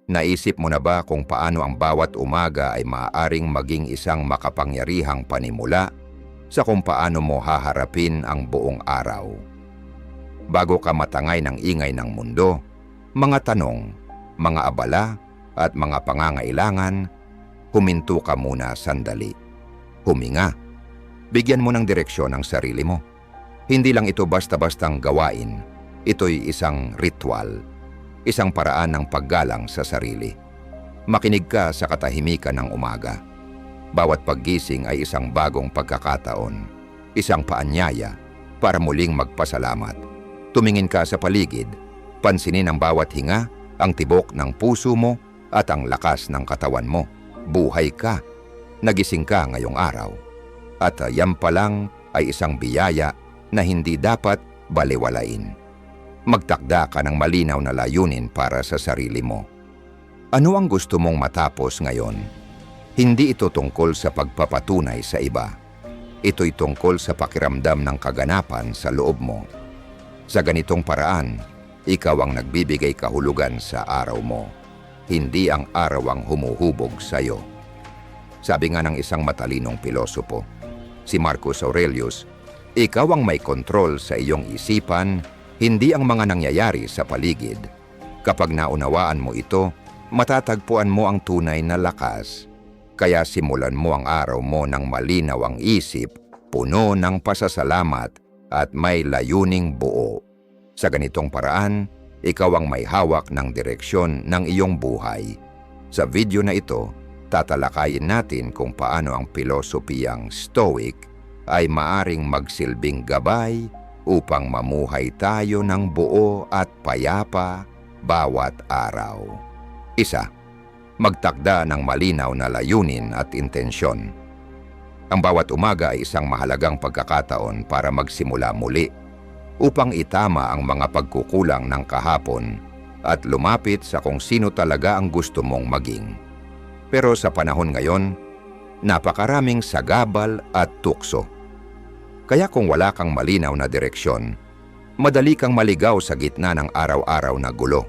Naisip mo na ba kung paano ang bawat umaga ay maaaring maging isang makapangyarihang panimula sa kung paano mo haharapin ang buong araw? Bago ka matangay ng ingay ng mundo, mga tanong, mga abala at mga pangangailangan, huminto ka muna sandali. Huminga. Bigyan mo ng direksyon ang sarili mo. Hindi lang ito basta-bastang gawain. Ito'y isang ritual. Isang paraan ng paggalang sa sarili. Makinig ka sa katahimikan ng umaga. Bawat paggising ay isang bagong pagkakataon, isang paanyaya para muling magpasalamat. Tumingin ka sa paligid, pansinin ang bawat hinga, ang tibok ng puso mo at ang lakas ng katawan mo. Buhay ka, nagising ka ngayong araw. At yan pa lang ay isang biyaya na hindi dapat balewalain. Magtakda ka ng malinaw na layunin para sa sarili mo. Ano ang gusto mong matapos ngayon? Hindi ito tungkol sa pagpapatunay sa iba. Ito'y tungkol sa pakiramdam ng kaganapan sa loob mo. Sa ganitong paraan, ikaw ang nagbibigay kahulugan sa araw mo. Hindi ang araw ang humuhubog sa iyo. Sabi nga ng isang matalinong pilosopo, si Marcus Aurelius, ikaw ang may kontrol sa iyong isipan, hindi ang mga nangyayari sa paligid. Kapag naunawaan mo ito, matatagpuan mo ang tunay na lakas. Kaya simulan mo ang araw mo ng malinaw ang isip, puno ng pasasalamat at may layuning buo. Sa ganitong paraan, ikaw ang may hawak ng direksyon ng iyong buhay. Sa video na ito, tatalakayin natin kung paano ang pilosopiyang Stoic ay maaring magsilbing gabay upang mamuhay tayo ng buo at payapa bawat araw. 1. Magtakda ng malinaw na layunin at intensyon. Ang bawat umaga ay isang mahalagang pagkakataon para magsimula muli upang itama ang mga pagkukulang ng kahapon at lumapit sa kung sino talaga ang gusto mong maging. Pero sa panahon ngayon, napakaraming sagabal at tukso. Kaya kung wala kang malinaw na direksyon, madali kang maligaw sa gitna ng araw-araw na gulo.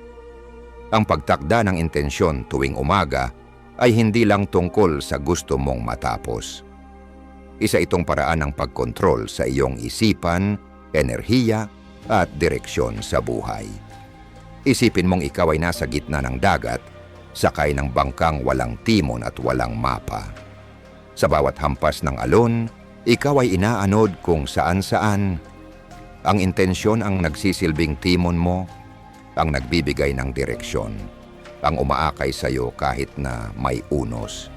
Ang pagtakda ng intensyon tuwing umaga ay hindi lang tungkol sa gusto mong matapos. Isa itong paraan ng pagkontrol sa iyong isipan, enerhiya at direksyon sa buhay. Isipin mong ikaw ay nasa gitna ng dagat, sakay ng bangkang walang timon at walang mapa. Sa bawat hampas ng alon, ikaw ay inaanod kung saan-saan. Ang intensyon ang nagsisilbing timon mo, ang nagbibigay ng direksyon, ang umaakay sa iyo kahit na may unos.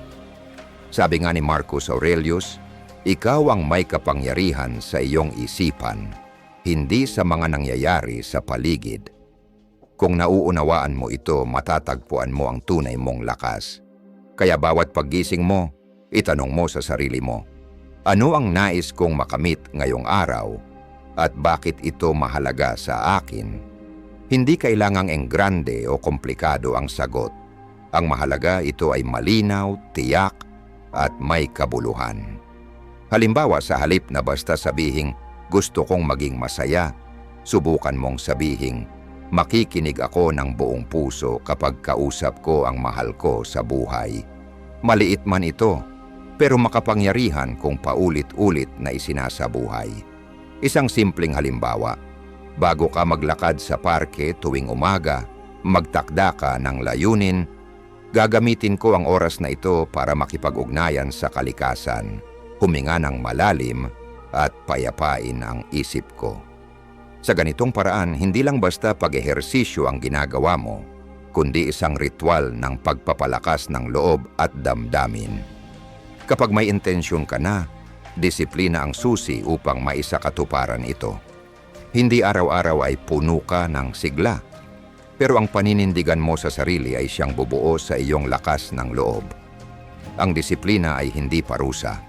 Sabi nga ni Marcus Aurelius, ikaw ang may kapangyarihan sa iyong isipan, hindi sa mga nangyayari sa paligid. Kung nauunawaan mo ito, matatagpuan mo ang tunay mong lakas. Kaya bawat paggising mo, itanong mo sa sarili mo, ano ang nais kong makamit ngayong araw at bakit ito mahalaga sa akin? Hindi kailangang enggrande o komplikado ang sagot. Ang mahalaga ito ay malinaw, tiyak at may kabuluhan. Halimbawa, sa halip na basta sabihing gusto kong maging masaya, subukan mong sabihing makikinig ako ng buong puso kapag kausap ko ang mahal ko sa buhay. Maliit man ito, pero makapangyarihan kung paulit-ulit na isinasabuhay. Isang simpleng halimbawa, bago ka maglakad sa parke tuwing umaga, magtakda ka ng layunin, gagamitin ko ang oras na ito para makipag-ugnayan sa kalikasan, huminga ng malalim at payapain ang isip ko. Sa ganitong paraan, hindi lang basta pag-ehersisyo ang ginagawa mo, kundi isang ritual ng pagpapalakas ng loob at damdamin. Kapag may intensyon ka na, disiplina ang susi upang maisakatuparan ito. Hindi araw-araw ay puno ka ng sigla, pero ang paninindigan mo sa sarili ay siyang bubuo sa iyong lakas ng loob. Ang disiplina ay hindi parusa.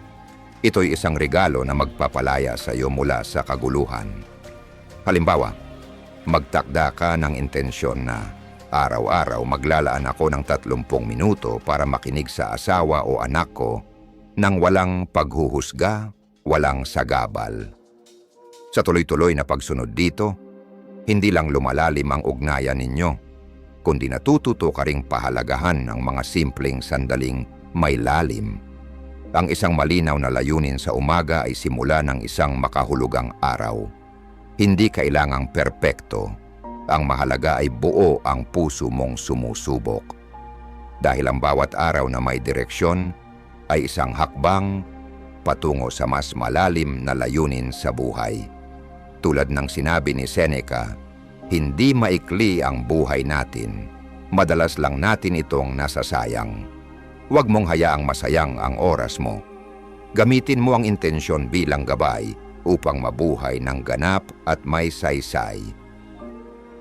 Ito'y isang regalo na magpapalaya sa iyo mula sa kaguluhan. Halimbawa, magtakda ka ng intensyon na araw-araw maglalaan ako ng 30 minuto para makinig sa asawa o anak ko nang walang paghuhusga, walang sagabal. Sa tuloy-tuloy na pagsunod dito, hindi lang lumalalim ang ugnayan ninyo, kundi natututo ka ring pahalagahan ang mga simpleng sandaling may lalim. Ang isang malinaw na layunin sa umaga ay simula ng isang makahulugang araw. Hindi kailangang perpekto. Ang mahalaga ay buo ang puso mong sumusubok. Dahil ang bawat araw na may direksyon ay isang hakbang patungo sa mas malalim na layunin sa buhay. Tulad ng sinabi ni Seneca, hindi maikli ang buhay natin. Madalas lang natin itong nasasayang. Huwag mong hayaang masayang ang oras mo. Gamitin mo ang intensyon bilang gabay upang mabuhay ng ganap at may saysay.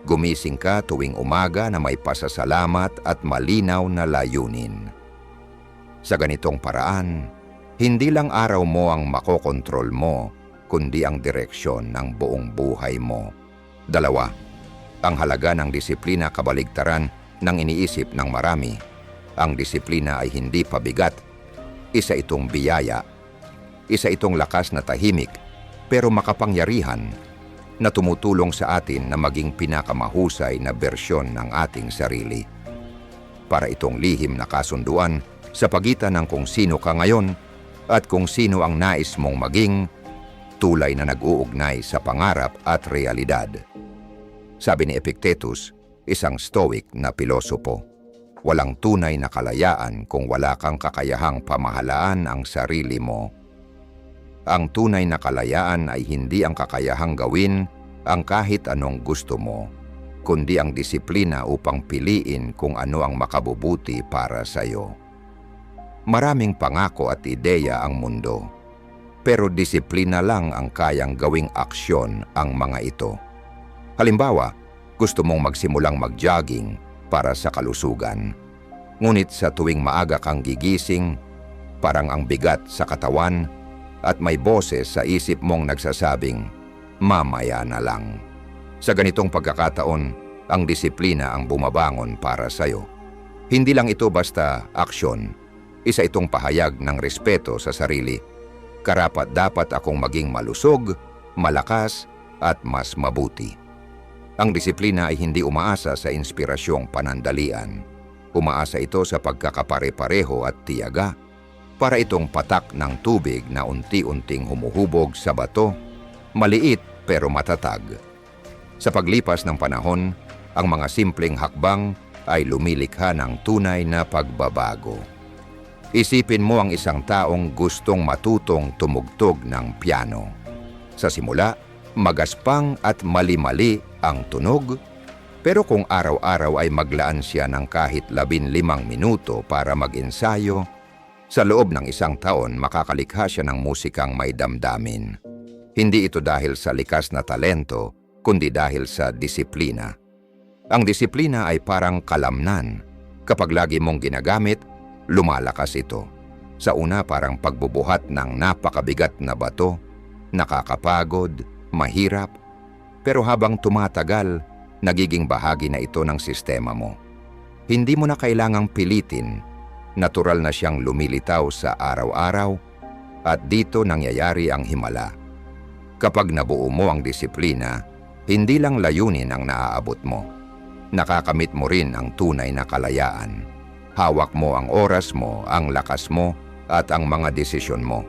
Gumising ka tuwing umaga na may pasasalamat at malinaw na layunin. Sa ganitong paraan, hindi lang araw mo ang makokontrol mo, kundi ang direksyon ng buong buhay mo. 2. Ang halaga ng disiplina kabaligtaran ng iniisip ng marami. Ang disiplina ay hindi pabigat. Isa itong biyaya. Isa itong lakas na tahimik, pero makapangyarihan, na tumutulong sa atin na maging pinakamahusay na bersyon ng ating sarili. Para itong lihim na kasunduan sa pagitan ng kung sino ka ngayon at kung sino ang nais mong maging, tulay na nag-uugnay sa pangarap at realidad. Sabi ni Epictetus, isang stoic na pilosopo, walang tunay na kalayaan kung wala kang kakayahang pamahalaan ang sarili mo. Ang tunay na kalayaan ay hindi ang kakayahang gawin ang kahit anong gusto mo, kundi ang disiplina upang piliin kung ano ang makabubuti para sa iyo. Maraming pangako at ideya ang mundo, pero disiplina lang ang kayang gawing aksyon ang mga ito. Halimbawa, gusto mong magsimulang mag-jogging para sa kalusugan. Ngunit sa tuwing maaga kang gigising, parang ang bigat sa katawan at may boses sa isip mong nagsasabing, mamaya na lang. Sa ganitong pagkakataon, ang disiplina ang bumabangon para sa'yo. Hindi lang ito basta aksyon. Isa itong pahayag ng respeto sa sarili. Karapat-dapat akong maging malusog, malakas, at mas mabuti. Ang disiplina ay hindi umaasa sa inspirasyong panandalian. Umaasa ito sa pagkakapare-pareho at tiyaga. Para itong patak ng tubig na unti-unting humuhubog sa bato, maliit pero matatag. Sa paglipas ng panahon, ang mga simpleng hakbang ay lumilikha ng tunay na pagbabago. Isipin mo ang isang taong gustong matutong tumugtog ng piano. Sa simula, magaspang at mali-mali ang tunog, pero kung araw-araw ay maglaan siya ng kahit 15 minuto para mag-ensayo, sa loob ng isang taon makakalikha siya ng musikang may damdamin. Hindi ito dahil sa likas na talento, kundi dahil sa disiplina. Ang disiplina ay parang kalamnan. Kapag lagi mong ginagamit, lumalakas ito. Sa una parang pagbubuhat ng napakabigat na bato, nakakapagod, mahirap, pero habang tumatagal, nagiging bahagi na ito ng sistema mo. Hindi mo na kailangang pilitin. Natural na siyang lumilitaw sa araw-araw at dito nangyayari ang himala. Kapag nabuo mo ang disiplina, hindi lang layunin ang naaabot mo. Nakakamit mo rin ang tunay na kalayaan. Hawak mo ang oras mo, ang lakas mo, at ang mga desisyon mo.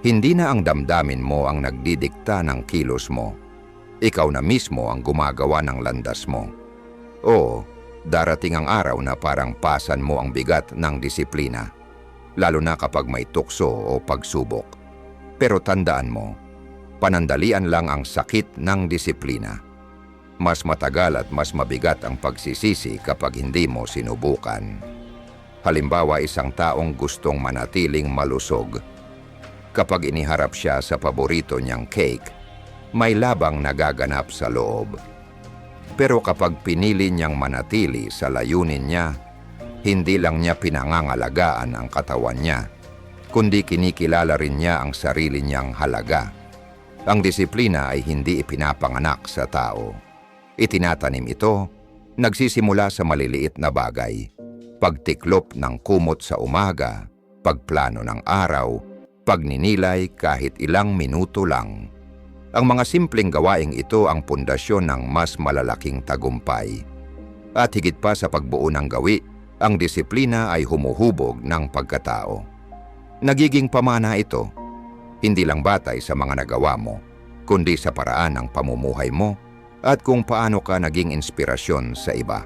Hindi na ang damdamin mo ang nagdidikta ng kilos mo. Ikaw na mismo ang gumagawa ng landas mo. Oo, darating ang araw na parang pasan mo ang bigat ng disiplina, lalo na kapag may tukso o pagsubok. Pero tandaan mo, panandalian lang ang sakit ng disiplina. Mas matagal at mas mabigat ang pagsisisi kapag hindi mo sinubukan. Halimbawa, isang taong gustong manatiling malusog. Kapag iniharap siya sa paborito niyang cake, may labang nagaganap sa loob. Pero kapag pinili niyang manatili sa layunin niya, hindi lang niya pinangangalagaan ang katawan niya, kundi kinikilala rin niya ang sarili niyang halaga. Ang disiplina ay hindi ipinapanganak sa tao. Itinatanim ito, nagsisimula sa maliliit na bagay. Pagtiklop ng kumot sa umaga, pagplano ng araw, pagninilay kahit ilang minuto lang. Ang mga simpleng gawaing ito ang pundasyon ng mas malalaking tagumpay. At higit pa sa pagbuo ng gawi, ang disiplina ay humuhubog ng pagkatao. Nagiging pamana ito, hindi lang batay sa mga nagawa mo, kundi sa paraan ng pamumuhay mo at kung paano ka naging inspirasyon sa iba.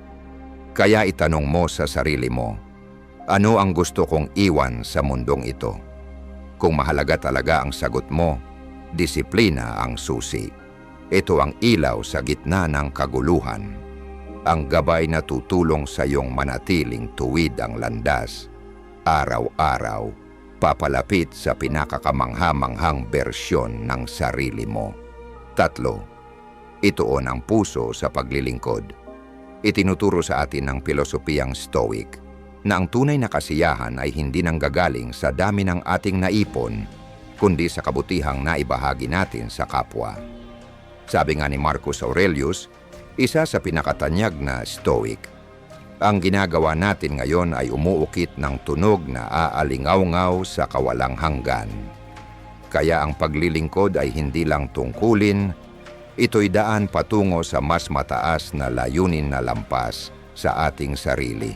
Kaya itanong mo sa sarili mo, ano ang gusto kong iwan sa mundong ito? Kung mahalaga talaga ang sagot mo, disiplina ang susi. Ito ang ilaw sa gitna ng kaguluhan. Ang gabay na tutulong sa iyong manatiling tuwid ang landas. Araw-araw, papalapit sa pinakakamangha-manghang bersyon ng sarili mo. 3. Ituon ang puso sa paglilingkod. Itinuturo sa atin ng pilosopiyang Stoic na ang tunay na kasiyahan ay hindi nanggagaling sa dami ng ating naipon, kundi sa kabutihang naibahagi natin sa kapwa. Sabi nga ni Marcus Aurelius, isa sa pinakatanyag na Stoic, ang ginagawa natin ngayon ay umuukit ng tunog na aalingaw-ngaw sa kawalang hanggan. Kaya ang paglilingkod ay hindi lang tungkulin, ito'y daan patungo sa mas mataas na layunin na lampas sa ating sarili.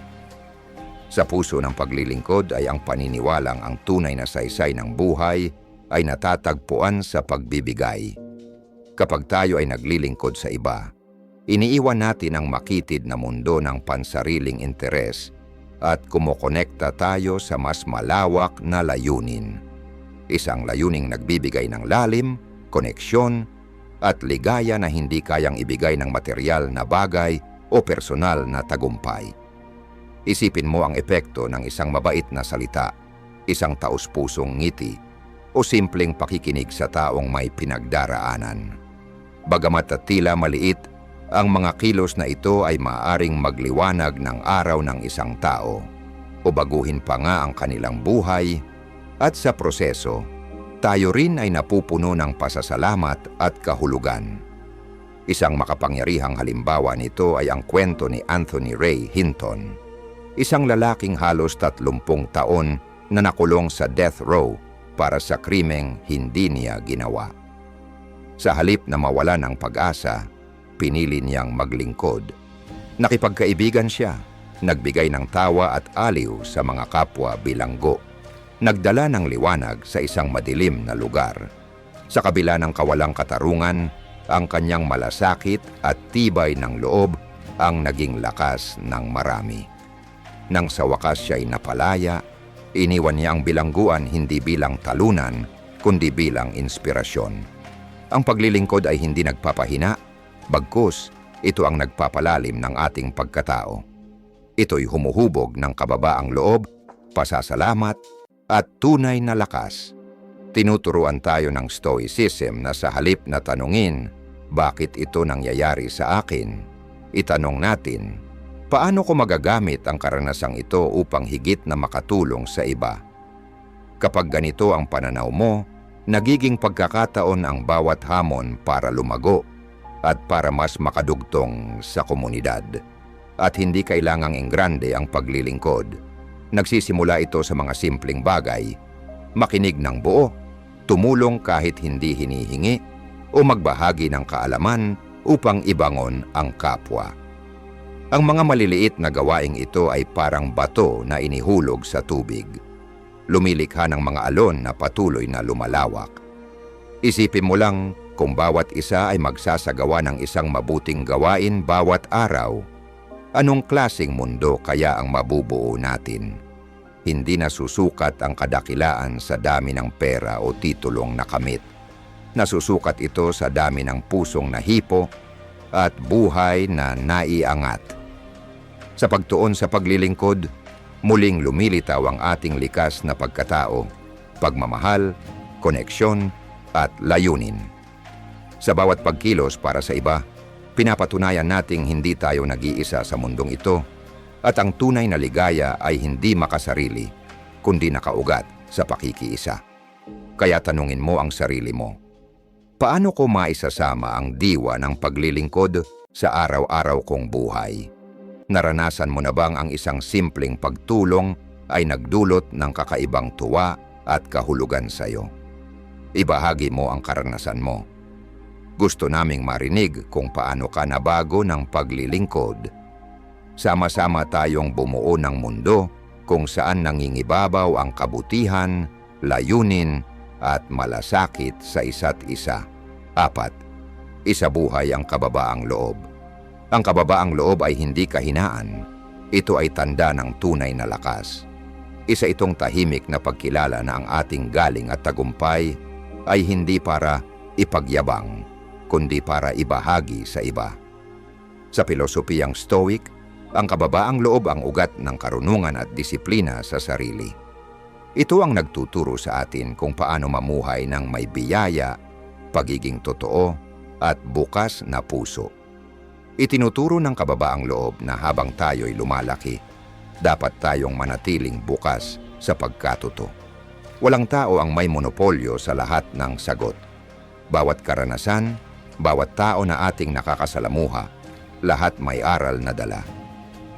Sa puso ng paglilingkod ay ang paniniwalang ang tunay na saysay ng buhay ay natatagpuan sa pagbibigay. Kapag tayo ay naglilingkod sa iba, iniiwan natin ang makitid na mundo ng pansariling interes at kumokonekta tayo sa mas malawak na layunin. Isang layuning nagbibigay ng lalim, koneksyon, at ligaya na hindi kayang ibigay ng material na bagay o personal na tagumpay. Isipin mo ang epekto ng isang mabait na salita, isang taus-pusong ngiti, o simpleng pakikinig sa taong may pinagdaraanan. Bagamat tila maliit, ang mga kilos na ito ay maaaring magliwanag ng araw ng isang tao o baguhin pa nga ang kanilang buhay at sa proseso, tayo rin ay napupuno ng pasasalamat at kahulugan. Isang makapangyarihang halimbawa nito ay ang kwento ni Anthony Ray Hinton, isang lalaking halos 30 taon na nakulong sa death row para sa krimeng hindi niya ginawa. Sa halip na mawala ng pag-asa, pinili niyang maglingkod. Nakipagkaibigan siya, nagbigay ng tawa at aliw sa mga kapwa bilanggo. Nagdala ng liwanag sa isang madilim na lugar. Sa kabila ng kawalang katarungan, ang kanyang malasakit at tibay ng loob ang naging lakas ng marami. Nang sa wakas siya'y napalaya, iniwan niya ang bilangguan hindi bilang talunan, kundi bilang inspirasyon. Ang paglilingkod ay hindi nagpapahina, bagkus ito ang nagpapalalim ng ating pagkatao. Ito'y humuhubog ng kababaang loob, pasasalamat, at tunay na lakas. Tinuturuan tayo ng Stoicism na sa halip na tanungin, bakit ito nangyayari sa akin? Itanong natin, paano ko magagamit ang karanasang ito upang higit na makatulong sa iba? Kapag ganito ang pananaw mo, nagiging pagkakataon ang bawat hamon para lumago at para mas makadugtong sa komunidad. At hindi kailangang enggrande ang paglilingkod. Nagsisimula ito sa mga simpleng bagay, makinig ng buo, tumulong kahit hindi hinihingi, o magbahagi ng kaalaman upang ibangon ang kapwa. Ang mga maliliit na gawaing ito ay parang bato na inihulog sa tubig. Lumilikha ng mga alon na patuloy na lumalawak. Isipin mo lang kung bawat isa ay magsasagawa ng isang mabuting gawain bawat araw, anong klaseng mundo kaya ang mabubuo natin? Hindi na susukat ang kadakilaan sa dami ng pera o titulong nakamit. Nasusukat ito sa dami ng pusong nahipo at buhay na naiangat. Sa pagtuon sa paglilingkod, muling lumilitaw ang ating likas na pagkatao, pagmamahal, koneksyon, at layunin. Sa bawat pagkilos para sa iba, pinapatunayan nating hindi tayo nag-iisa sa mundong ito at ang tunay na ligaya ay hindi makasarili, kundi nakaugat sa pakikiisa. Kaya tanungin mo ang sarili mo, paano ko maisasama ang diwa ng paglilingkod sa araw-araw kong buhay? Naranasan mo na bang ang isang simpleng pagtulong ay nagdulot ng kakaibang tuwa at kahulugan sa iyo? Ibahagi mo ang karanasan mo. Gusto naming marinig kung paano ka nabago ng paglilingkod. Sama-sama tayong bumuo ng mundo kung saan nangingibabaw ang kabutihan, layunin, at malasakit sa isa't isa. 4. Isabuhay ang kababaang loob. Ang kababaang loob ay hindi kahinaan. Ito ay tanda ng tunay na lakas. Isa itong tahimik na pagkilala na ang ating galing at tagumpay ay hindi para ipagyabang, kundi para ibahagi sa iba. Sa pilosopiyang Stoic, ang kababaang loob ang ugat ng karunungan at disiplina sa sarili. Ito ang nagtuturo sa atin kung paano mamuhay ng may biyaya, pagiging totoo, at bukas na puso. Itinuturo ng kababaang loob na habang tayo'y lumalaki, dapat tayong manatiling bukas sa pagkatuto. Walang tao ang may monopolyo sa lahat ng sagot. Bawat karanasan, bawat tao na ating nakakasalamuha, lahat may aral na dala.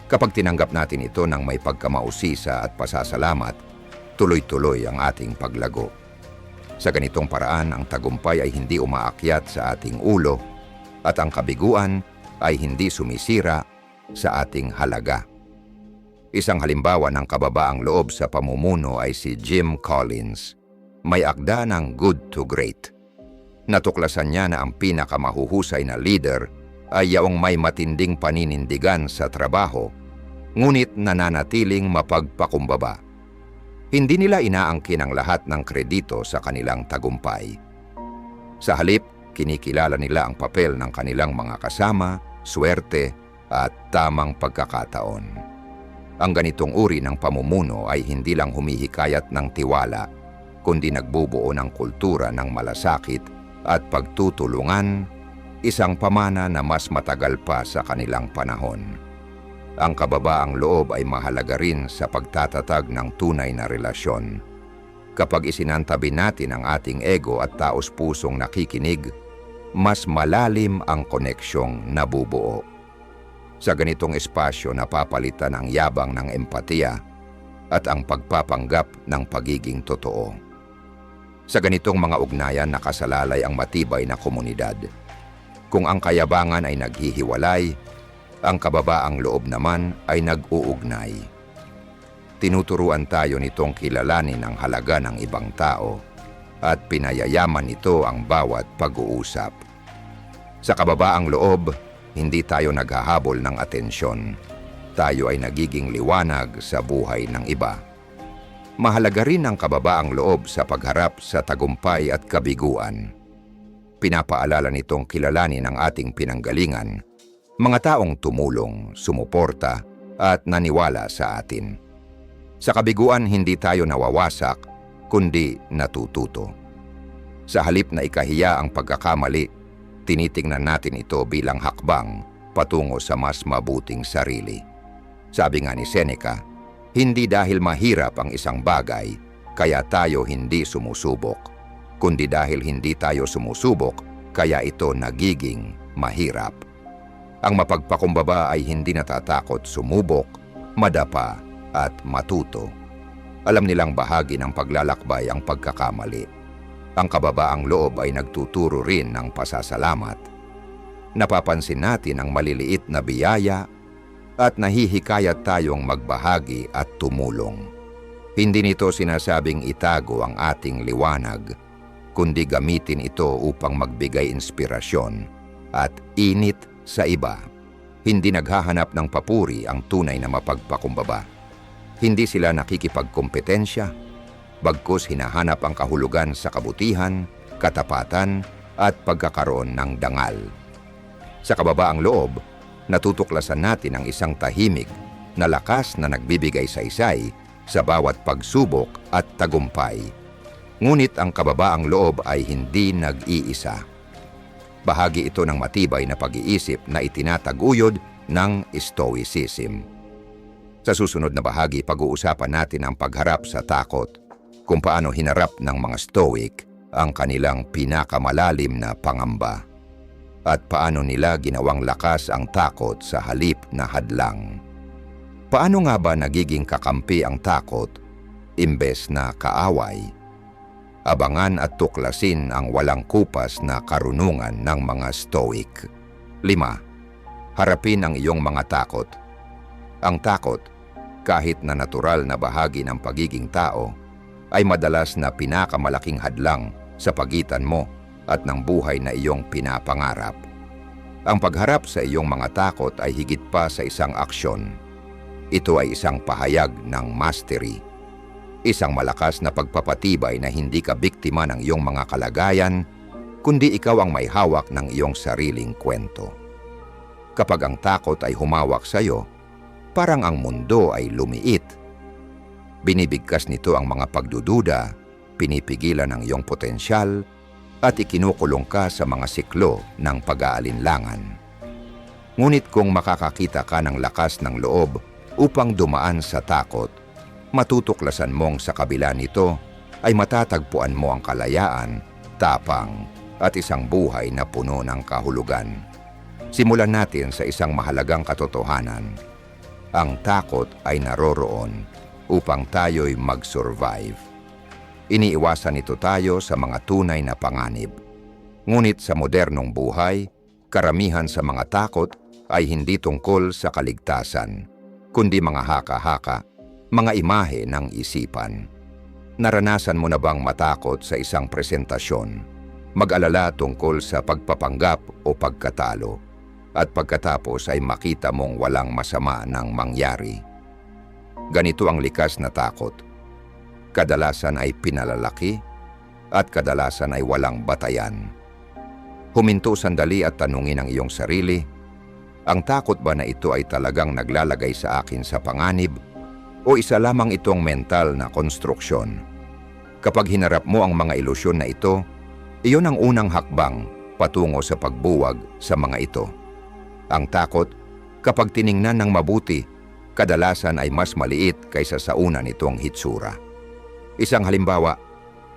Kapag tinanggap natin ito ng may pagkamausisa at pasasalamat, tuloy-tuloy ang ating paglago. Sa ganitong paraan, ang tagumpay ay hindi umaakyat sa ating ulo at ang kabiguan ay hindi sumisira sa ating halaga. Isang halimbawa ng kababaang loob sa pamumuno ay si Jim Collins. May akda ng Good to Great. Natuklasan niya na ang pinakamahuhusay na leader ay yaong may matinding paninindigan sa trabaho, ngunit nananatiling mapagpakumbaba. Hindi nila inaangkin ang lahat ng kredito sa kanilang tagumpay. Sa halip, kinikilala nila ang papel ng kanilang mga kasama, swerte, at tamang pagkakataon. Ang ganitong uri ng pamumuno ay hindi lang humihikayat ng tiwala, kundi nagbubuo ng kultura ng malasakit at pagtutulungan, isang pamana na mas matagal pa sa kanilang panahon. Ang kababaang loob ay mahalaga rin sa pagtatatag ng tunay na relasyon. Kapag isinantabi natin ang ating ego at taos-pusong nakikinig, mas malalim ang koneksyong nabubuo. Sa ganitong espasyo napapalitan ang yabang ng empatiya at ang pagpapanggap ng pagiging totoo. Sa ganitong mga ugnayan nakasalalay ang matibay na komunidad. Kung ang kayabangan ay naghihiwalay, ang kababaang loob naman ay nag-uugnay. Tinuturuan tayo nitong kilalanin ang halaga ng ibang tao at pinayayaman nito ang bawat pag-uusap. Sa kababaang loob, hindi tayo naghahabol ng atensyon. Tayo ay nagiging liwanag sa buhay ng iba. Mahalaga rin ang kababaang loob sa pagharap sa tagumpay at kabiguan. Pinapaalala nitong kilalanin ang ating pinanggalingan, mga taong tumulong, sumuporta, at naniwala sa atin. Sa kabiguan, hindi tayo nawawasak, kundi natututo. Sa halip na ikahiya ang pagkakamali, tinitingnan natin ito bilang hakbang patungo sa mas mabuting sarili. Sabi nga ni Seneca, hindi dahil mahirap ang isang bagay, kaya tayo hindi sumusubok, kundi dahil hindi tayo sumusubok, kaya ito nagiging mahirap. Ang mapagpakumbaba ay hindi natatakot sumubok, madapa, at matuto. Alam nilang bahagi ng paglalakbay ang pagkakamali. Ang kababaang loob ay nagtuturo rin ng pasasalamat. Napapansin natin ang maliliit na biyaya at nahihikayat tayong magbahagi at tumulong. Hindi nito sinasabing itago ang ating liwanag, kundi gamitin ito upang magbigay inspirasyon at init sa iba. Hindi naghahanap ng papuri ang tunay na mapagpakumbaba. Hindi sila nakikipagkompetensya, bagkus hinahanap ang kahulugan sa kabutihan, katapatan, at pagkakaroon ng dangal. Sa kababaang loob, natutuklasan natin ang isang tahimik na lakas na nagbibigay saysay sa bawat pagsubok at tagumpay. Ngunit ang kababaang loob ay hindi nag-iisa. Bahagi ito ng matibay na pag-iisip na itinataguyod ng Stoicism. Sa susunod na bahagi, pag-uusapan natin ang pagharap sa takot, kung paano hinarap ng mga Stoic ang kanilang pinakamalalim na pangamba, at paano nila ginawang lakas ang takot sa halip na hadlang. Paano nga ba nagiging kakampi ang takot imbes na kaaway? Abangan at tuklasin ang walang kupas na karunungan ng mga Stoic. 5. Harapin ang iyong mga takot. Ang takot, kahit na natural na bahagi ng pagiging tao, ay madalas na pinakamalaking hadlang sa pagitan mo at ng buhay na iyong pinapangarap. Ang pagharap sa iyong mga takot ay higit pa sa isang aksyon. Ito ay isang pahayag ng mastery. Isang malakas na pagpapatibay na hindi ka biktima ng iyong mga kalagayan, kundi ikaw ang may hawak ng iyong sariling kwento. Kapag ang takot ay humawak sa iyo, parang ang mundo ay lumiit. Binibigkas nito ang mga pagdududa, pinipigilan ang iyong potensyal, at ikinukulong ka sa mga siklo ng pag-aalinlangan. Ngunit kung makakakita ka ng lakas ng loob upang dumaan sa takot, matutuklasan mong sa kabila nito ay matatagpuan mo ang kalayaan, tapang, at isang buhay na puno ng kahulugan. Simulan natin sa isang mahalagang katotohanan. Ang takot ay naroroon upang tayo'y mag-survive. Iniiwasan nito tayo sa mga tunay na panganib. Ngunit sa modernong buhay, karamihan sa mga takot ay hindi tungkol sa kaligtasan, kundi mga haka-haka, mga imahe ng isipan. Naranasan mo na bang matakot sa isang presentasyon, mag-alala tungkol sa pagpapanggap o pagkatalo, at pagkatapos ay makita mong walang masama nang mangyari? Ganito ang likas na takot. Kadalasan ay pinalalaki at kadalasan ay walang batayan. Huminto sandali at tanungin ang iyong sarili, ang takot ba na ito ay talagang naglalagay sa akin sa panganib o isa lamang itong mental na konstruksyon? Kapag hinarap mo ang mga ilusyon na ito, iyon ang unang hakbang patungo sa pagbuwag sa mga ito. Ang takot, kapag tiningnan ng mabuti, kadalasan ay mas maliit kaysa sa una nitong hitsura. Isang halimbawa,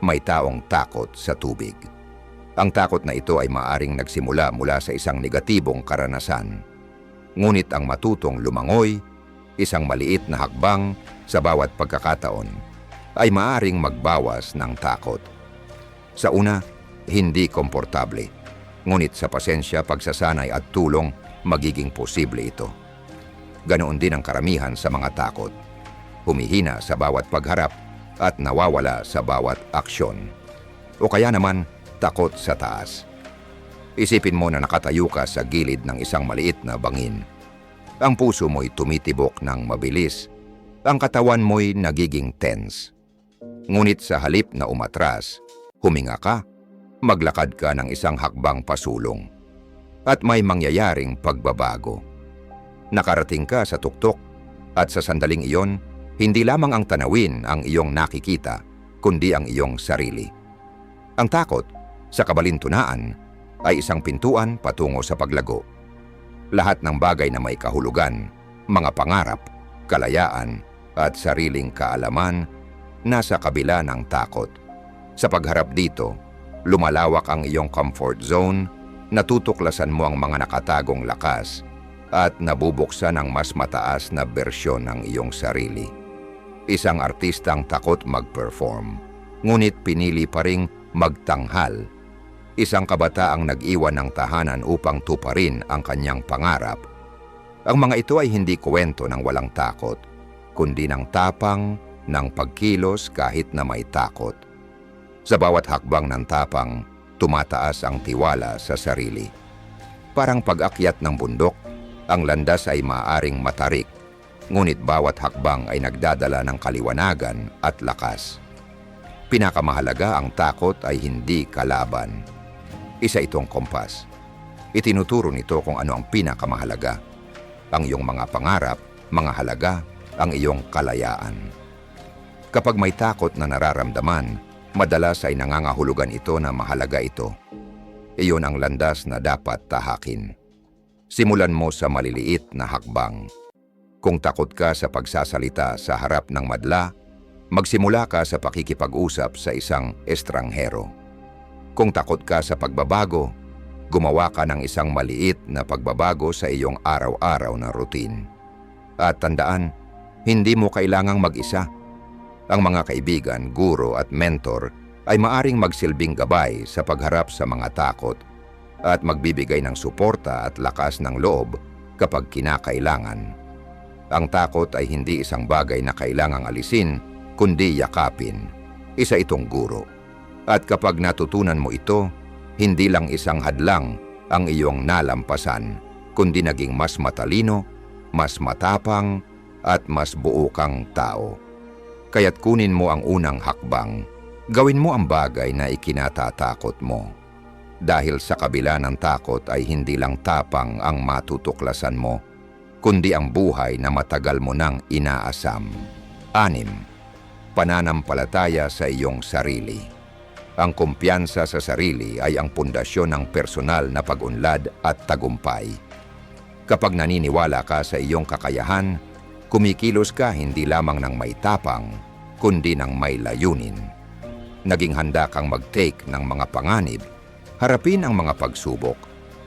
may taong takot sa tubig. Ang takot na ito ay maaring nagsimula mula sa isang negatibong karanasan. Ngunit ang matutong lumangoy, isang maliit na hakbang sa bawat pagkakataon, ay maaring magbawas ng takot. Sa una, hindi komportable. Ngunit sa pasensya, pagsasanay at tulong, magiging posible ito. Ganoon din ang karamihan sa mga takot. Humihina sa bawat pagharap at nawawala sa bawat aksyon. O kaya naman, takot sa taas. Isipin mo na nakatayo ka sa gilid ng isang maliit na bangin. Ang puso mo'y tumitibok ng mabilis. Ang katawan mo'y nagiging tense. Ngunit sa halip na umatras, huminga ka, maglakad ka ng isang hakbang pasulong. At may mangyayaring pagbabago. Nakarating ka sa tuktok at sa sandaling iyon, hindi lamang ang tanawin ang iyong nakikita, kundi ang iyong sarili. Ang takot, sa kabalintunaan, ay isang pintuan patungo sa paglago. Lahat ng bagay na may kahulugan, mga pangarap, kalayaan, at sariling kaalaman, nasa kabila ng takot. Sa pagharap dito, lumalawak ang iyong comfort zone, natutuklasan mo ang mga nakatagong lakas, at nabubuksan ang mas mataas na bersyon ng iyong sarili. Isang artistang takot mag-perform, ngunit pinili pa ring magtanghal. Isang kabataang nag-iwan ng tahanan upang tuparin ang kanyang pangarap. Ang mga ito ay hindi kwento ng walang takot, kundi ng tapang, ng pagkilos kahit na may takot. Sa bawat hakbang ng tapang, tumataas ang tiwala sa sarili. Parang pag-akyat ng bundok, ang landas ay maaaring matarik, ngunit bawat hakbang ay nagdadala ng kaliwanagan at lakas. Pinakamahalaga, ang takot ay hindi kalaban. Isa itong kompas. Itinuturo nito kung ano ang pinakamahalaga. Ang iyong mga pangarap, mga halaga, ang iyong kalayaan. Kapag may takot na nararamdaman, madalas ay nangangahulugan ito na mahalaga ito. Iyon ang landas na dapat tahakin. Simulan mo sa maliliit na hakbang. Kung takot ka sa pagsasalita sa harap ng madla, magsimula ka sa pakikipag-usap sa isang estranghero. Kung takot ka sa pagbabago, gumawa ka ng isang maliit na pagbabago sa iyong araw-araw na routine. At tandaan, hindi mo kailangang mag-isa. Ang mga kaibigan, guro at mentor ay maaring magsilbing gabay sa pagharap sa mga takot at magbibigay ng suporta at lakas ng loob kapag kinakailangan. Ang takot ay hindi isang bagay na kailangang alisin, kundi yakapin. Isa itong guro. At kapag natutunan mo ito, hindi lang isang hadlang ang iyong nalampasan, kundi naging mas matalino, mas matapang, at mas buo kang tao. Kaya't kunin mo ang unang hakbang. Gawin mo ang bagay na ikinatatakot mo. Dahil sa kabila ng takot ay hindi lang tapang ang matutuklasan mo, kundi ang buhay na matagal mo nang inaasam. 6. Pananampalataya sa iyong sarili. Ang kumpiyansa sa sarili ay ang pundasyon ng personal na pag-unlad at tagumpay. Kapag naniniwala ka sa iyong kakayahan, kumikilos ka hindi lamang ng may tapang, kundi ng may layunin. Naging handa kang mag-take ng mga panganib, harapin ang mga pagsubok,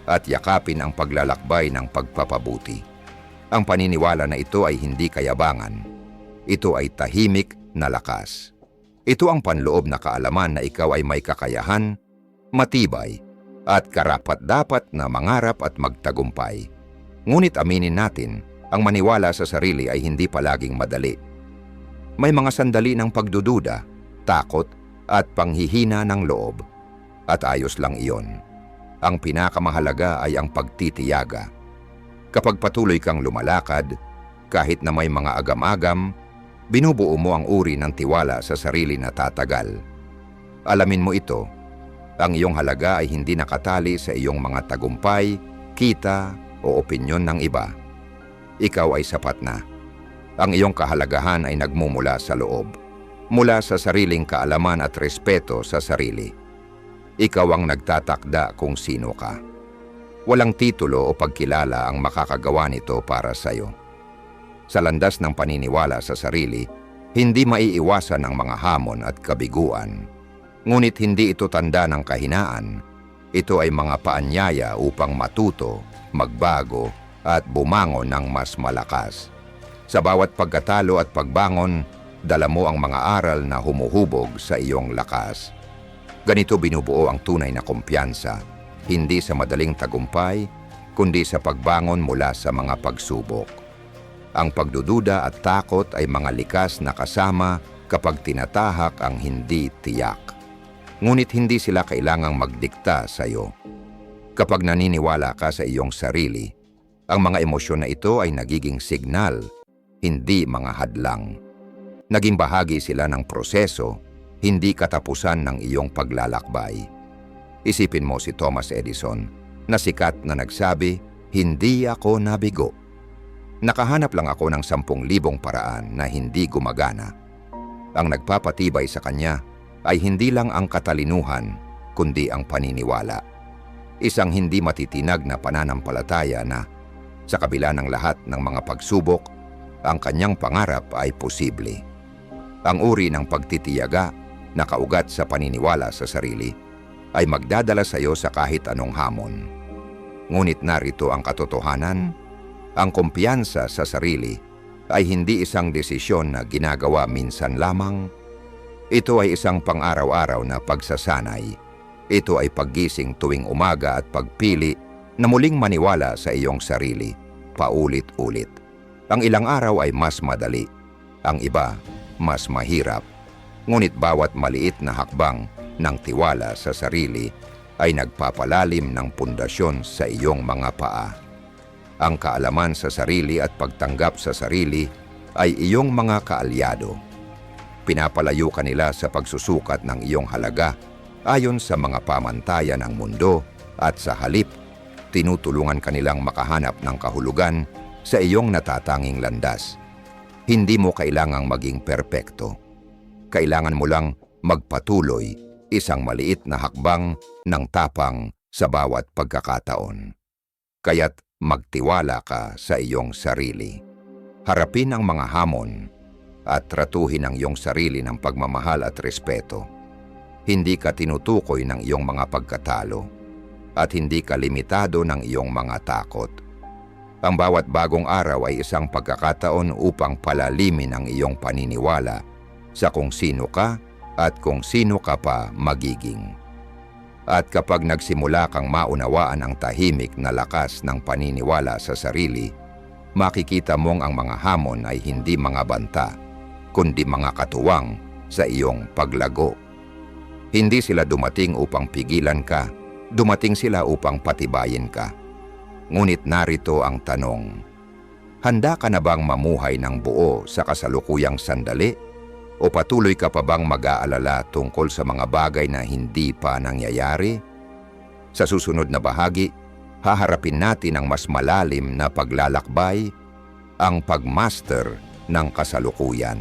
at yakapin ang paglalakbay ng pagpapabuti. Ang paniniwala na ito ay hindi kayabangan. Ito ay tahimik na lakas. Ito ang panloob na kaalaman na ikaw ay may kakayahan, matibay, at karapat-dapat na mangarap at magtagumpay. Ngunit aminin natin, ang maniwala sa sarili ay hindi palaging madali. May mga sandali ng pagdududa, takot, at panghihina ng loob. At ayos lang iyon. Ang pinakamahalaga ay ang pagtitiyaga. Kapag patuloy kang lumalakad, kahit na may mga agam-agam, binubuo mo ang uri ng tiwala sa sarili na tatagal. Alamin mo ito, ang iyong halaga ay hindi nakatali sa iyong mga tagumpay, kita, o opinyon ng iba. Ikaw ay sapat na. Ang iyong kahalagahan ay nagmumula sa loob, mula sa sariling kaalaman at respeto sa sarili. Ikaw ang nagtatakda kung sino ka. Walang titulo o pagkilala ang makakagawa nito para sa iyo. Sa landas ng paniniwala sa sarili, hindi maiiwasan ang mga hamon at kabiguan. Ngunit hindi ito tanda ng kahinaan. Ito ay mga paanyaya upang matuto, magbago, at bumangon ng mas malakas. Sa bawat pagkatalo at pagbangon, dala mo ang mga aral na humuhubog sa iyong lakas. Ganito binubuo ang tunay na kumpiyansa, hindi sa madaling tagumpay, kundi sa pagbangon mula sa mga pagsubok. Ang pagdududa at takot ay mga likas na kasama kapag tinatahak ang hindi tiyak. Ngunit hindi sila kailangang magdikta sa iyo. Kapag naniniwala ka sa iyong sarili, ang mga emosyon na ito ay nagiging signal, hindi mga hadlang. Naging bahagi sila ng proseso, hindi katapusan ng iyong paglalakbay. Isipin mo si Thomas Edison, na sikat na nagsabi, "Hindi ako nabigo. Nakahanap lang ako ng 10,000 paraan na hindi gumagana." Ang nagpapatibay sa kanya ay hindi lang ang katalinuhan, kundi ang paniniwala. Isang hindi matitinag na pananampalataya na, sa kabila ng lahat ng mga pagsubok, ang kanyang pangarap ay posible. Ang uri ng pagtitiyaga na kaugat sa paniniwala sa sarili ay magdadala sa iyo sa kahit anong hamon. Ngunit narito ang katotohanan, ang kumpiyansa sa sarili ay hindi isang desisyon na ginagawa minsan lamang. Ito ay isang pang-araw-araw na pagsasanay. Ito ay paggising tuwing umaga at pagpili na muling maniwala sa iyong sarili, paulit-ulit. Ang ilang araw ay mas madali, ang iba mas mahirap. Ngunit bawat maliit na hakbang ng tiwala sa sarili ay nagpapalalim ng pundasyon sa iyong mga paa. Ang kaalaman sa sarili at pagtanggap sa sarili ay iyong mga kaalyado. Pinapalayo ka nila sa pagsusukat ng iyong halaga ayon sa mga pamantayan ng mundo at sa halip, tinutulungan ka nilang makahanap ng kahulugan sa iyong natatanging landas. Hindi mo kailangang maging perpekto. Kailangan mo lang magpatuloy, isang maliit na hakbang ng tapang sa bawat pagkakataon. Kaya't magtiwala ka sa iyong sarili. Harapin ang mga hamon at tratuhin ang iyong sarili ng pagmamahal at respeto. Hindi ka tinutukoy ng iyong mga pagkatalo at hindi ka limitado ng iyong mga takot. Ang bawat bagong araw ay isang pagkakataon upang palalimin ang iyong paniniwala sa kung sino ka at kung sino ka pa magiging. At kapag nagsimula kang maunawaan ang tahimik na lakas ng paniniwala sa sarili, makikita mong ang mga hamon ay hindi mga banta, kundi mga katuwang sa iyong paglago. Hindi sila dumating upang pigilan ka, dumating sila upang patibayin ka. Ngunit narito ang tanong, handa ka na bang mamuhay ng buo sa kasalukuyang sandali? O patuloy ka pa bang mag-aalala tungkol sa mga bagay na hindi pa nangyayari? Sa susunod na bahagi, haharapin natin ang mas malalim na paglalakbay, ang pagmaster ng kasalukuyan.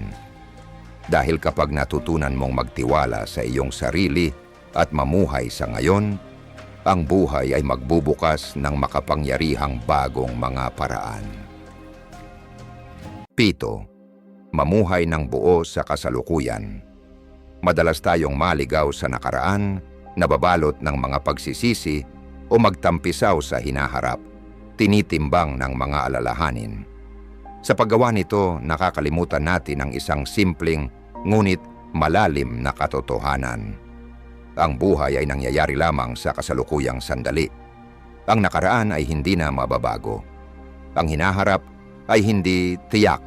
Dahil kapag natutunan mong magtiwala sa iyong sarili at mamuhay sa ngayon, ang buhay ay magbubukas ng makapangyarihang bagong mga paraan. 7. Mamuhay ng buo sa kasalukuyan. Madalas tayong maligaw sa nakaraan, nababalot ng mga pagsisisi o magtampisaw sa hinaharap, tinitimbang ng mga alalahanin. Sa paggawa nito, nakakalimutan natin ang isang simpleng ngunit malalim na katotohanan. Ang buhay ay nangyayari lamang sa kasalukuyang sandali. Ang nakaraan ay hindi na mababago. Ang hinaharap ay hindi tiyak.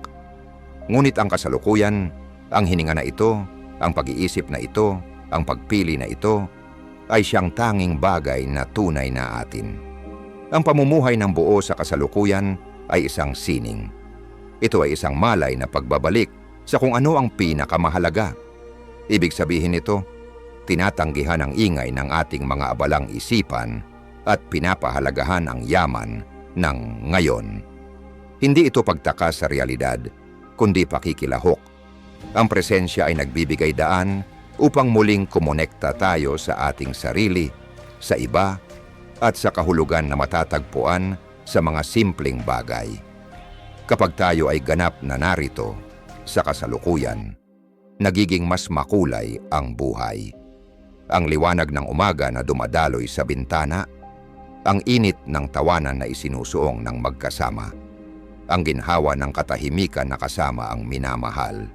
Ngunit ang kasalukuyan, ang hininga na ito, ang pag-iisip na ito, ang pagpili na ito, ay siyang tanging bagay na tunay na atin. Ang pamumuhay ng buo sa kasalukuyan ay isang sining. Ito ay isang malay na pagbabalik sa kung ano ang pinakamahalaga. Ibig sabihin nito, tinatanggihan ang ingay ng ating mga abalang isipan at pinapahalagahan ang yaman ng ngayon. Hindi ito pagtaka sa realidad, kundi pakikilahok. Ang presensya ay nagbibigay daan upang muling kumonekta tayo sa ating sarili, sa iba, at sa kahulugan na matatagpuan sa mga simpleng bagay. Kapag tayo ay ganap na narito sa kasalukuyan, nagiging mas makulay ang buhay. Ang liwanag ng umaga na dumadaloy sa bintana, ang init ng tawanan na isinusuong ng magkasama, ang ginhawa ng katahimikan na kasama ang minamahal.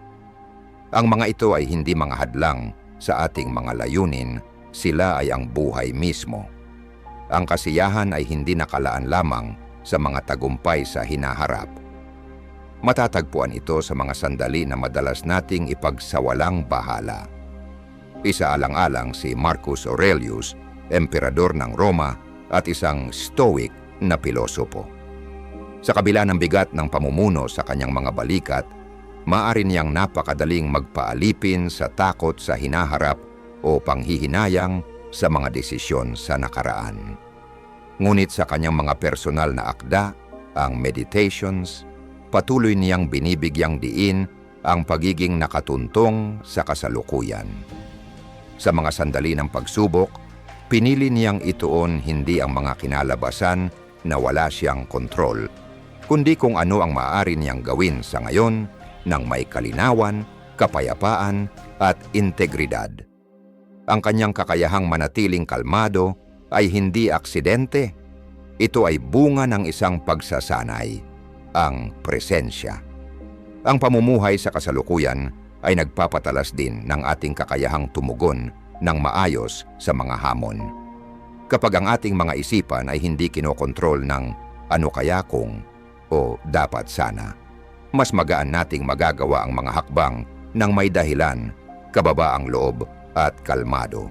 Ang mga ito ay hindi mga hadlang sa ating mga layunin, sila ay ang buhay mismo. Ang kasiyahan ay hindi nakalaan lamang sa mga tagumpay sa hinaharap. Matatagpuan ito sa mga sandali na madalas nating ipagsawalang bahala. Isaalang-alang si Marcus Aurelius, emperador ng Roma at isang stoic na pilosopo. Sa kabila ng bigat ng pamumuno sa kanyang mga balikat, maaari niyang napakadaling magpaalipin sa takot sa hinaharap o panghihinayang sa mga desisyon sa nakaraan. Ngunit sa kanyang mga personal na akda, ang Meditations, patuloy niyang binibigyang diin ang pagiging nakatuntong sa kasalukuyan. Sa mga sandali ng pagsubok, pinili niyang ituon hindi ang mga kinalabasan na wala siyang kontrol, kundi kung ano ang maaari niyang gawin sa ngayon ng may kalinawan, kapayapaan at integridad. Ang kanyang kakayahang manatiling kalmado ay hindi aksidente. Ito ay bunga ng isang pagsasanay, ang presensya. Ang pamumuhay sa kasalukuyan ay nagpapatalas din ng ating kakayahang tumugon ng maayos sa mga hamon. Kapag ang ating mga isipan ay hindi kinokontrol ng ano kaya kung o dapat sana, mas magaan nating magagawa ang mga hakbang ng may dahilan, kababaang loob at kalmado.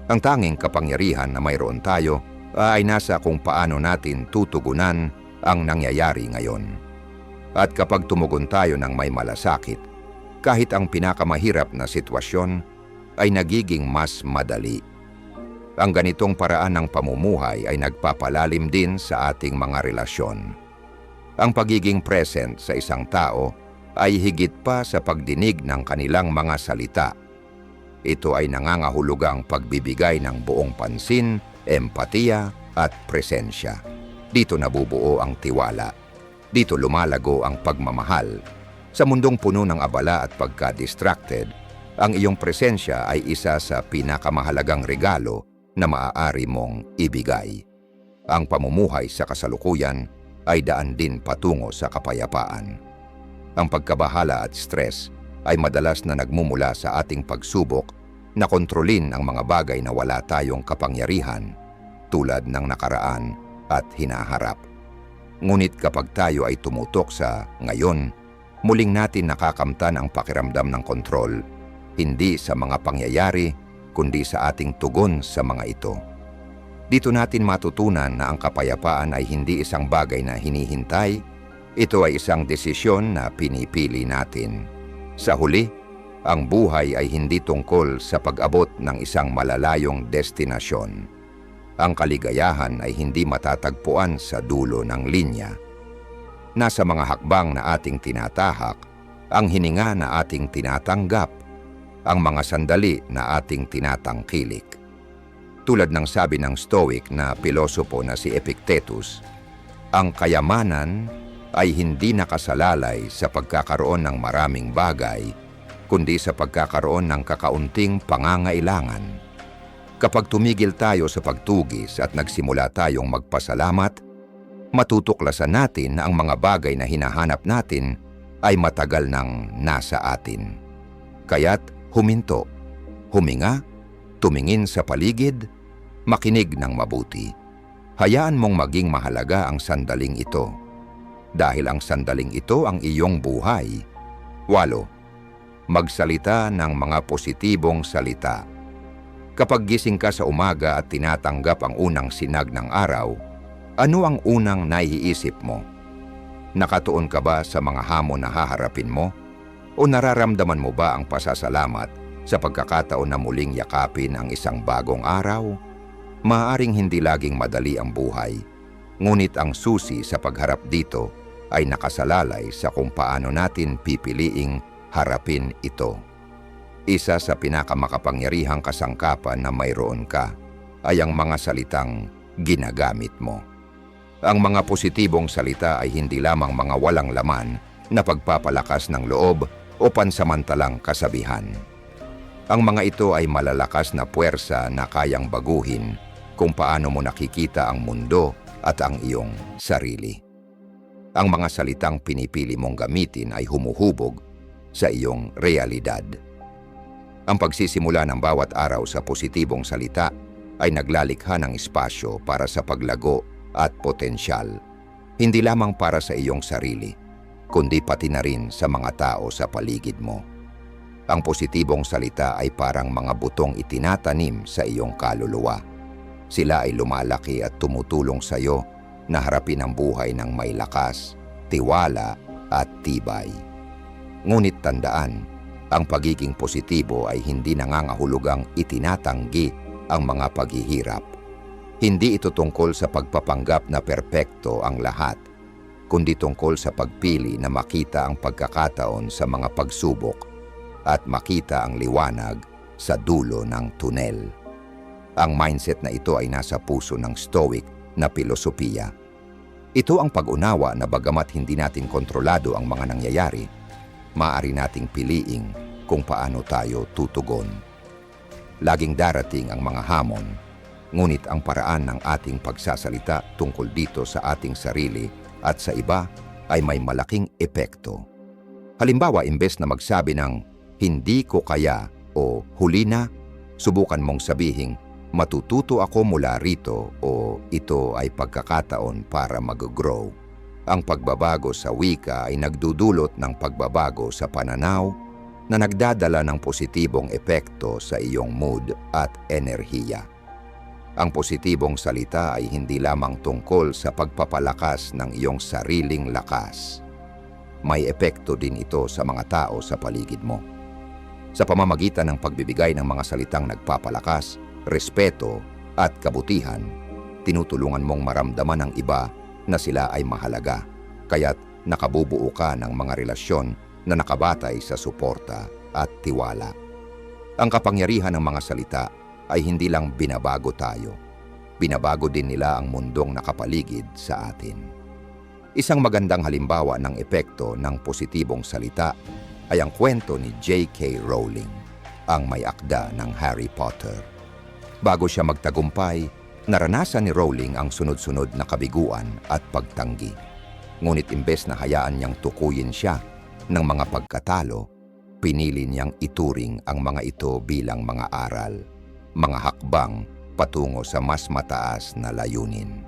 Ang tanging kapangyarihan na mayroon tayo ay nasa kung paano natin tutugunan ang nangyayari ngayon. At kapag tumugon tayo ng may malasakit, kahit ang pinakamahirap na sitwasyon ay nagiging mas madali. Ang ganitong paraan ng pamumuhay ay nagpapalalim din sa ating mga relasyon. Ang pagiging present sa isang tao ay higit pa sa pagdinig ng kanilang mga salita. Ito ay nangangahulugang pagbibigay ng buong pansin, empatiya at presensya. Dito nabubuo ang tiwala. Dito lumalago ang pagmamahal. Sa mundong puno ng abala at pagka-distracted, ang iyong presensya ay isa sa pinakamahalagang regalo na maaari mong ibigay. Ang pamumuhay sa kasalukuyan ay daan din patungo sa kapayapaan. Ang pagkabahala at stress ay madalas na nagmumula sa ating pagsubok na kontrolin ang mga bagay na wala tayong kapangyarihan tulad ng nakaraan at hinaharap. Ngunit kapag tayo ay tumutok sa ngayon, muling natin nakakamtan ang pakiramdam ng kontrol, hindi sa mga pangyayari, kundi sa ating tugon sa mga ito. Dito natin matutunan na ang kapayapaan ay hindi isang bagay na hinihintay, ito ay isang desisyon na pinipili natin. Sa huli, ang buhay ay hindi tungkol sa pag-abot ng isang malalayong destinasyon. Ang kaligayahan ay hindi matatagpuan sa dulo ng linya. Nasa mga hakbang na ating tinatahak, ang hininga na ating tinatanggap, ang mga sandali na ating tinatangkilik. Tulad ng sabi ng Stoic na pilosopo na si Epictetus, ang kayamanan ay hindi nakasalalay sa pagkakaroon ng maraming bagay, kundi sa pagkakaroon ng kakaunting pangangailangan. Kapag tumigil tayo sa pagtugis at nagsimula tayong magpasalamat, matutuklasan natin na ang mga bagay na hinahanap natin ay matagal nang nasa atin. Kaya't huminto, huminga, tumingin sa paligid, makinig ng mabuti. Hayaan mong maging mahalaga ang sandaling ito. Dahil ang sandaling ito ang iyong buhay. 8. Magsalita ng mga positibong salita. Kapag gising ka sa umaga at tinatanggap ang unang sinag ng araw, ano ang unang naiisip mo? Nakatuon ka ba sa mga hamon na haharapin mo? O nararamdaman mo ba ang pasasalamat sa pagkakataon na muling yakapin ang isang bagong araw? Maaaring hindi laging madali ang buhay, ngunit ang susi sa pagharap dito ay nakasalalay sa kung paano natin pipiliing harapin ito. Isa sa pinakamakapangyarihang kasangkapan na mayroon ka ay ang mga salitang ginagamit mo. Ang mga positibong salita ay hindi lamang mga walang laman na pagpapalakas ng loob o pansamantalang kasabihan. Ang mga ito ay malalakas na puwersa na kayang baguhin kung paano mo nakikita ang mundo at ang iyong sarili. Ang mga salitang pinipili mong gamitin ay humuhubog sa iyong realidad. Ang pagsisimula ng bawat araw sa positibong salita ay naglalikha ng espasyo para sa paglago at potensyal, hindi lamang para sa iyong sarili, kundi pati na rin sa mga tao sa paligid mo. Ang positibong salita ay parang mga butong itinatanim sa iyong kaluluwa. Sila ay lumalaki at tumutulong sa iyo na harapin ang buhay ng may lakas, tiwala at tibay. Ngunit tandaan, ang pagiging positibo ay hindi nangangahulugang itinatanggi ang mga paghihirap. Hindi ito tungkol sa pagpapanggap na perpekto ang lahat, kundi tungkol sa pagpili na makita ang pagkakataon sa mga pagsubok at makita ang liwanag sa dulo ng tunel. Ang mindset na ito ay nasa puso ng Stoic na pilosopiya. Ito ang pag-unawa na bagamat hindi natin kontrolado ang mga nangyayari, maaari nating piliing kung paano tayo tutugon. Laging darating ang mga hamon, ngunit ang paraan ng ating pagsasalita tungkol dito sa ating sarili at sa iba ay may malaking epekto. Halimbawa, imbes na magsabi ng "hindi ko kaya" o "huli na", subukan mong sabihing "matututo ako mula rito" o "ito ay pagkakataon para mag-grow". Ang pagbabago sa wika ay nagdudulot ng pagbabago sa pananaw na nagdadala ng positibong epekto sa iyong mood at enerhiya. Ang positibong salita ay hindi lamang tungkol sa pagpapalakas ng iyong sariling lakas. May epekto din ito sa mga tao sa paligid mo. Sa pamamagitan ng pagbibigay ng mga salitang nagpapalakas, respeto at kabutihan, tinutulungan mong maramdaman ng iba na sila ay mahalaga, kaya't nakabubuo ka ng mga relasyon na nakabatay sa suporta at tiwala. Ang kapangyarihan ng mga salita ay hindi lang binabago tayo, binabago din nila ang mundong nakapaligid sa atin. Isang magandang halimbawa ng epekto ng positibong salita ay ang kwento ni J.K. Rowling, ang may akda ng Harry Potter. Bago siya magtagumpay, naranasan ni Rowling ang sunod-sunod na kabiguan at pagtanggi. Ngunit imbes na hayaan niyang tukuyin siya ng mga pagkatalo, pinili niyang ituring ang mga ito bilang mga aral, mga hakbang patungo sa mas mataas na layunin.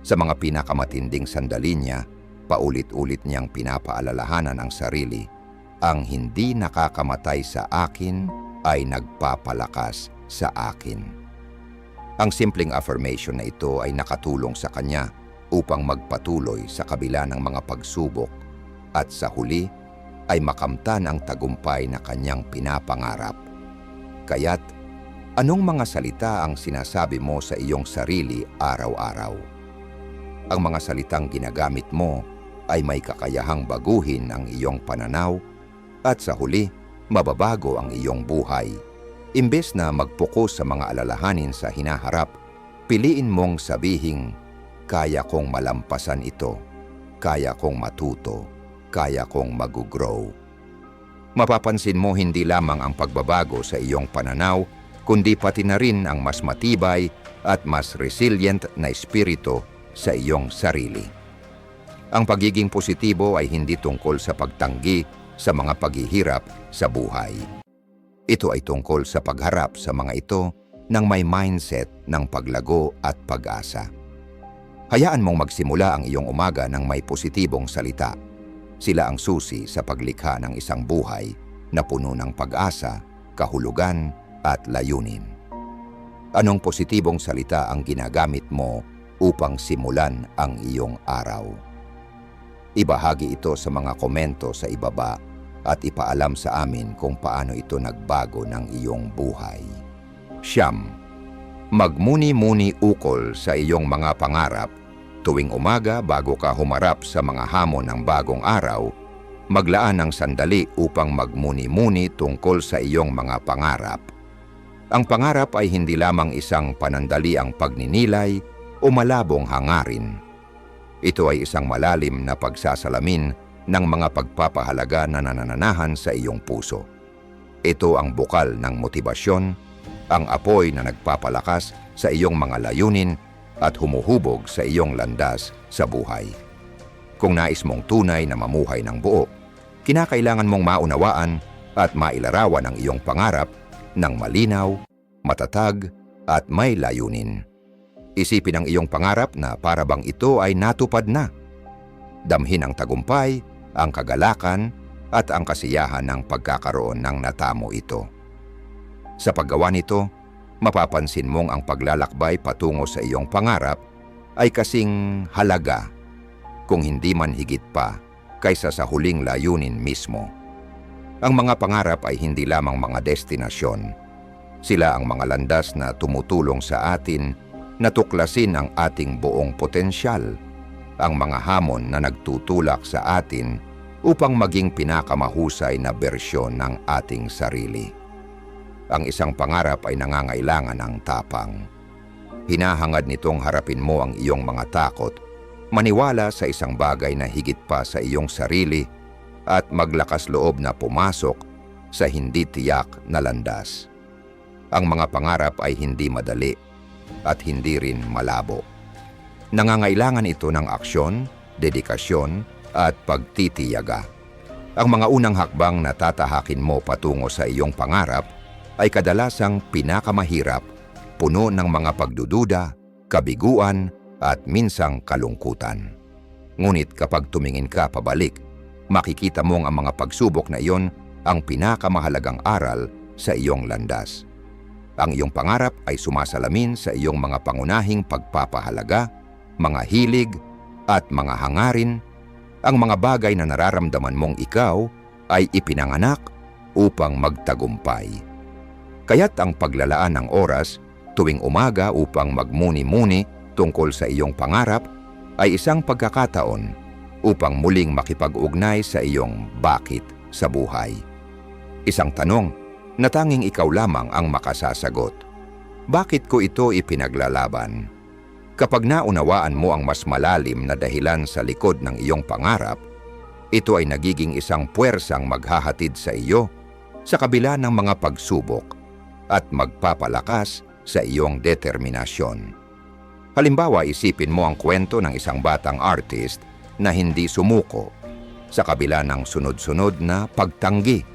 Sa mga pinakamatinding sandali niya, paulit-ulit niyang pinapaalalahanan ang sarili, ang hindi nakakamatay sa akin ay nagpapalakas sa akin. Ang simpleng affirmation na ito ay nakatulong sa kanya upang magpatuloy sa kabila ng mga pagsubok at sa huli ay makamtan ang tagumpay na kanyang pinapangarap. Kaya't, anong mga salita ang sinasabi mo sa iyong sarili araw-araw? Ang mga salitang ginagamit mo ay may kakayahang baguhin ang iyong pananaw at sa huli, mababago ang iyong buhay. Imbes na mag-focus sa mga alalahanin sa hinaharap, piliin mong sabihing, kaya kong malampasan ito, kaya kong matuto, kaya kong mag-grow. Mapapansin mo hindi lamang ang pagbabago sa iyong pananaw, kundi pati na rin ang mas matibay at mas resilient na espiritu sa iyong sarili. Ang pagiging positibo ay hindi tungkol sa pagtanggi sa mga paghihirap sa buhay. Ito ay tungkol sa pagharap sa mga ito ng may mindset ng paglago at pag-asa. Hayaan mong magsimula ang iyong umaga ng may positibong salita. Sila ang susi sa paglikha ng isang buhay na puno ng pag-asa, kahulugan at layunin. Anong positibong salita ang ginagamit mo upang simulan ang iyong araw? Ibahagi ito sa mga komento sa ibaba at ipaalam sa amin kung paano ito nagbago ng iyong buhay. 9. Magmuni-muni ukol sa iyong mga pangarap. Tuwing umaga bago ka humarap sa mga hamon ng bagong araw, maglaan ng sandali upang magmuni-muni tungkol sa iyong mga pangarap. Ang pangarap ay hindi lamang isang panandaliang pagninilay o malabong hangarin. Ito ay isang malalim na pagsasalamin ng mga pagpapahalaga na nanananahan sa iyong puso. Ito ang bukal ng motibasyon, ang apoy na nagpapalakas sa iyong mga layunin at humuhubog sa iyong landas sa buhay. Kung nais mong tunay na mamuhay ng buo, kinakailangan mong maunawaan at mailarawan ang iyong pangarap ng malinaw, matatag at may layunin. Isipin ang iyong pangarap na para bang ito ay natupad na. Damhin ang tagumpay, ang kagalakan at ang kasiyahan ng pagkakaroon ng natamo ito. Sa paggawa nito, mapapansin mong ang paglalakbay patungo sa iyong pangarap ay kasing halaga, kung hindi man higit pa, kaysa sa huling layunin mismo. Ang mga pangarap ay hindi lamang mga destinasyon. Sila ang mga landas na tumutulong sa atin na tuklasin ang ating buong potensyal, ang mga hamon na nagtutulak sa atin upang maging pinakamahusay na bersyon ng ating sarili. Ang isang pangarap ay nangangailangan ng tapang. Hinahangad nitong harapin mo ang iyong mga takot, maniwala sa isang bagay na higit pa sa iyong sarili, at maglakas loob na pumasok sa hindi tiyak na landas. Ang mga pangarap ay hindi madali at hindi rin malabo. Nangangailangan ito ng aksyon, dedikasyon at pagtitiyaga. Ang mga unang hakbang na tatahakin mo patungo sa iyong pangarap ay kadalasang pinakamahirap, puno ng mga pagdududa, kabiguan at minsang kalungkutan. Ngunit kapag tumingin ka pabalik, makikita mong ang mga pagsubok na iyon ang pinakamahalagang aral sa iyong landas. Ang iyong pangarap ay sumasalamin sa iyong mga pangunahing pagpapahalaga, mga hilig at mga hangarin. Ang mga bagay na nararamdaman mong ikaw ay ipinanganak upang magtagumpay. Kaya't ang paglalaan ng oras tuwing umaga upang magmuni-muni tungkol sa iyong pangarap ay isang pagkakataon upang muling makipag-ugnay sa iyong bakit sa buhay. Isang tanong na tanging ikaw lamang ang makasasagot. Bakit ko ito ipinaglalaban? Kapag naunawaan mo ang mas malalim na dahilan sa likod ng iyong pangarap, ito ay nagiging isang puwersang maghahatid sa iyo sa kabila ng mga pagsubok at magpapalakas sa iyong determinasyon. Halimbawa, isipin mo ang kwento ng isang batang artist na hindi sumuko sa kabila ng sunod-sunod na pagtanggi.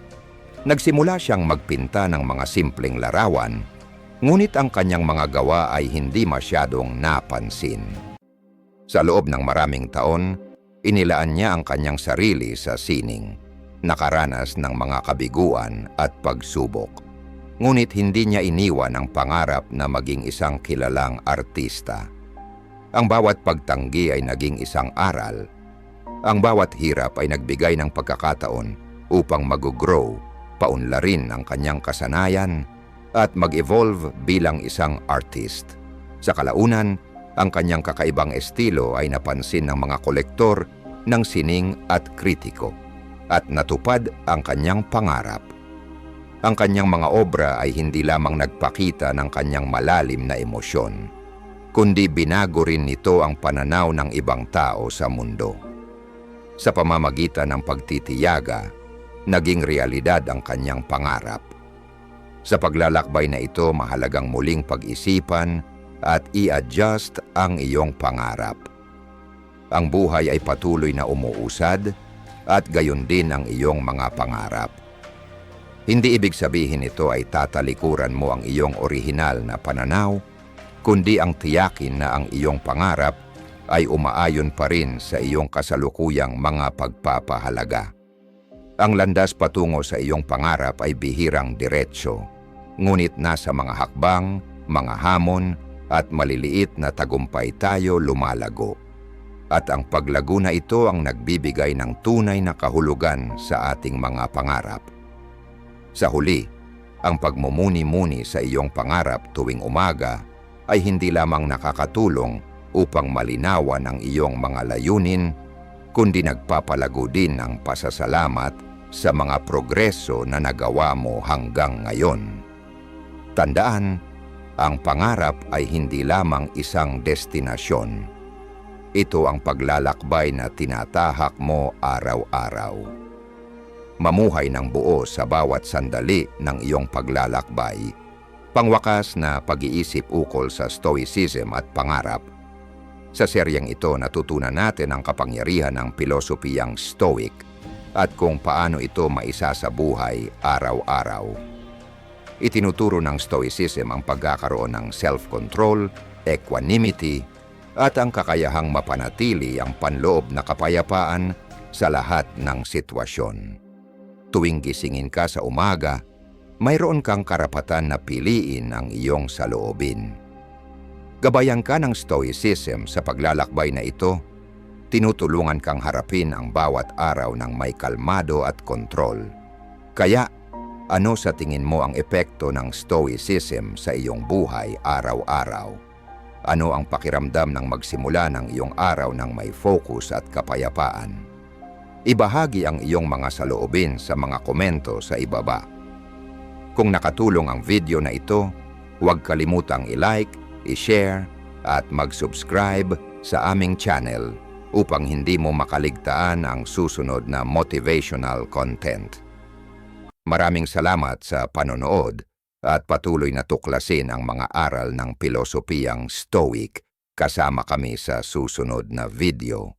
Nagsimula siyang magpinta ng mga simpleng larawan, ngunit ang kanyang mga gawa ay hindi masyadong napansin. Sa loob ng maraming taon, inilaan niya ang kanyang sarili sa sining, nakaranas ng mga kabiguan at pagsubok. Ngunit hindi niya iniwan ang pangarap na maging isang kilalang artista. Ang bawat pagtanggi ay naging isang aral. Ang bawat hirap ay nagbigay ng pagkakataon upang mag-grow, paunlarin ang kanyang kasanayan, at mag-evolve bilang isang artist. Sa kalaunan, ang kanyang kakaibang estilo ay napansin ng mga kolektor ng sining at kritiko, at natupad ang kanyang pangarap. Ang kanyang mga obra ay hindi lamang nagpakita ng kanyang malalim na emosyon, kundi binago rin nito ang pananaw ng ibang tao sa mundo. Sa pamamagitan ng pagtitiyaga, naging realidad ang kanyang pangarap. Sa paglalakbay na ito, mahalagang muling pag-isipan at i-adjust ang iyong pangarap. Ang buhay ay patuloy na umuusad at gayon din ang iyong mga pangarap. Hindi ibig sabihin ito ay tatalikuran mo ang iyong orihinal na pananaw, kundi ang tiyakin na ang iyong pangarap ay umaayon pa rin sa iyong kasalukuyang mga pagpapahalaga. Ang landas patungo sa iyong pangarap ay bihirang diretsyo, ngunit nasa mga hakbang, mga hamon, at maliliit na tagumpay tayo lumalago. At ang paglago na ito ang nagbibigay ng tunay na kahulugan sa ating mga pangarap. Sa huli, ang pagmumuni-muni sa iyong pangarap tuwing umaga ay hindi lamang nakakatulong upang malinawan ang iyong mga layunin, kundi nagpapalago din ng pasasalamat sa mga progreso na nagawa mo hanggang ngayon. Tandaan, ang pangarap ay hindi lamang isang destinasyon. Ito ang paglalakbay na tinatahak mo araw-araw. Mamuhay ng buo sa bawat sandali ng iyong paglalakbay. Pangwakas na pag-iisip ukol sa Stoicism at pangarap. Sa seryeng ito, natutunan natin ang kapangyarihan ng pilosopiyang Stoic at kung paano ito maisa sa buhay araw-araw. Itinuturo ng Stoicism ang pagkakaroon ng self-control, equanimity, at ang kakayahang mapanatili ang panloob na kapayapaan sa lahat ng sitwasyon. Tuwing gisingin ka sa umaga, mayroon kang karapatan na piliin ang iyong saloobin. Gabayan ka ng Stoicism sa paglalakbay na ito, tinutulungan kang harapin ang bawat araw ng may kalmado at kontrol. Kaya, ano sa tingin mo ang epekto ng Stoicism sa iyong buhay araw-araw? Ano ang pakiramdam ng magsimula ng iyong araw ng may focus at kapayapaan? Ibahagi ang iyong mga saloobin sa mga komento sa ibaba. Kung nakatulong ang video na ito, huwag kalimutang i-like, i-share, at mag-subscribe sa aming channel upang hindi mo makaligtaan ang susunod na motivational content. Maraming salamat sa panonood at patuloy na tuklasin ang mga aral ng pilosopiyang Stoic kasama kami sa susunod na video.